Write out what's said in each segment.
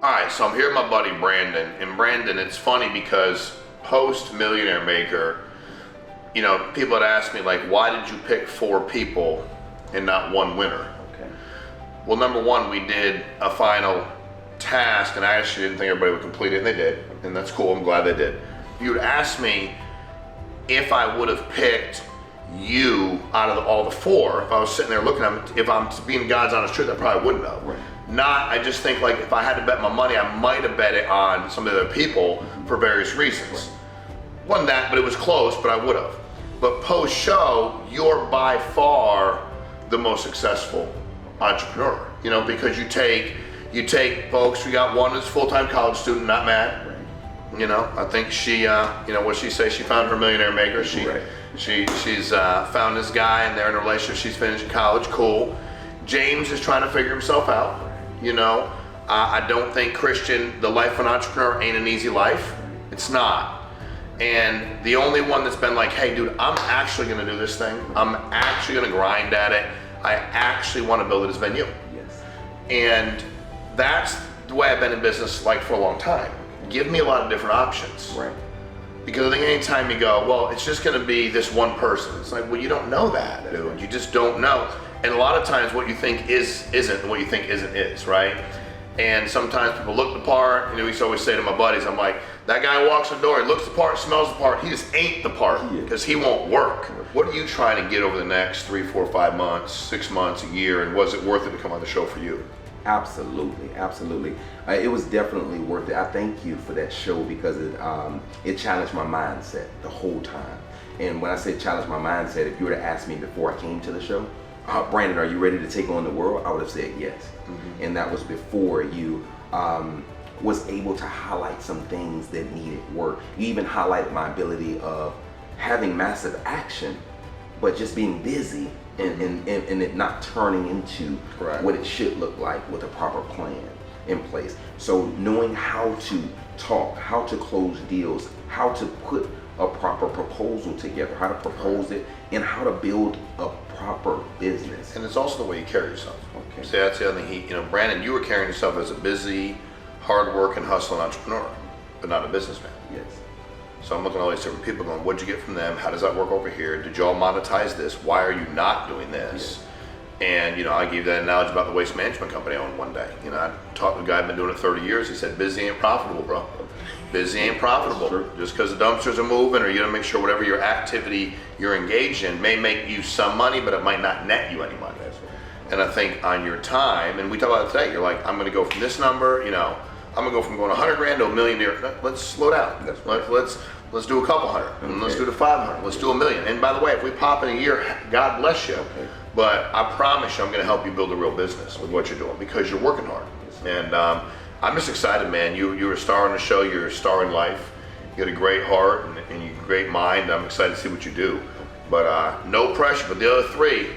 All right, so I'm here with my buddy Brandon, and Brandon, it's funny because post Millionaire Maker, you know, people had asked me like, why did you pick 4 people and not one winner? Okay. Well, number one, we did a final task, and I actually didn't think everybody would complete it, and they did, and that's cool. I'm glad they did. You would ask me if I would have picked you out of all the 4. If I was sitting there looking at them, if I'm being God's honest truth, I probably wouldn't have. Right. Not, I just think like if I had to bet my money, I might have bet it on some of the other people for various reasons. Wasn't that, but it was close, but I would have. But post show, you're by far the most successful entrepreneur, you know, because you take folks, we got one that's a full-time college student, not Matt. You know, I think she, you know, what she say, she found her Millionaire Maker. She's found this guy and they're in a relationship. She's finishing college, cool. James is trying to figure himself out, you know. I don't think Christian, the life of an entrepreneur ain't an easy life. It's not. And the only one that's been like, hey dude, I'm actually gonna do this thing. I'm actually gonna grind at it. I actually wanna build it has been you. Yes. And that's the way I've been in business like for a long time. Give me a lot of different options. Right. Because I think anytime you go, well, it's just gonna be this one person. It's like, well, you don't know that, dude. You just don't know. And a lot of times what you think isn't, and what you think isn't is, right? And sometimes people look the part, you know, we used to always say to my buddies, I'm like, that guy walks the door, he looks the part, smells the part, he just ain't the part, because he won't work. What are you trying to get over the next 3, 4, 5 months, 6 months, a year, and was it worth it to come on the show for you? Absolutely, absolutely. It was definitely worth it. I thank you for that show because it challenged my mindset the whole time. And when I say challenge my mindset, if you were to ask me before I came to the show, Brandon, are you ready to take on the world? I would have said yes. Mm-hmm. And that was before you was able to highlight some things that needed work. You even highlighted my ability of having massive action, but just being busy and it not turning into what it should look like with a proper plan in place. So knowing how to talk, how to close deals, how to put a proper proposal together, how to propose it, and how to build a proper business. And it's also the way you carry yourself. Okay. See, that's the other thing. You know, Brandon, you were carrying yourself as a busy, hard-working, hustling entrepreneur, but not a businessman. Yes. So I'm looking at all these different people going, what'd you get from them? How does that work over here? Did y'all monetize this? Why are you not doing this? Yes. And, you know, I gave that analogy about the waste management company I owned one day. You know, I talked to a guy who'd been doing it 30 years. He said, busy ain't profitable, bro. Busy ain't profitable. Just because the dumpsters are moving, or you gotta make sure whatever your activity you're engaged in may make you some money, but it might not net you any money. And I think on your time, and we talk about it today, you're like, I'm gonna go from this number, you know, I'm gonna go from going 100 grand to $1 million. Let's slow down. Let's do a couple hundred, and let's do the 500. Let's do $1 million. And by the way, if we pop in a year, God bless you. Okay. But I promise you, I'm gonna help you build a real business with what you're doing because you're working hard. And I'm just excited, man. You're a star on the show. You're a star in life. You got a great heart and you great mind. I'm excited to see what you do. But no pressure. But the other 3,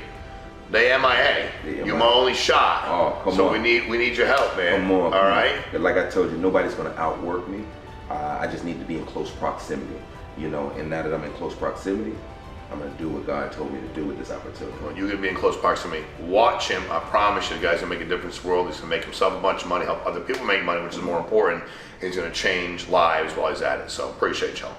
they MIA. You're my only shot. Oh, come on. So we need your help, man. Come on. All right. Like I told you, nobody's going to outwork me. I just need to be in close proximity, you know. And now that I'm in close proximity, I'm going to do what God told me to do with this opportunity. Well, you're going to be in close proximity. Watch him. I promise you, the guy's going to make a difference in the world. He's going to make himself a bunch of money, help other people make money, which is more important. He's going to change lives while he's at it. So appreciate y'all.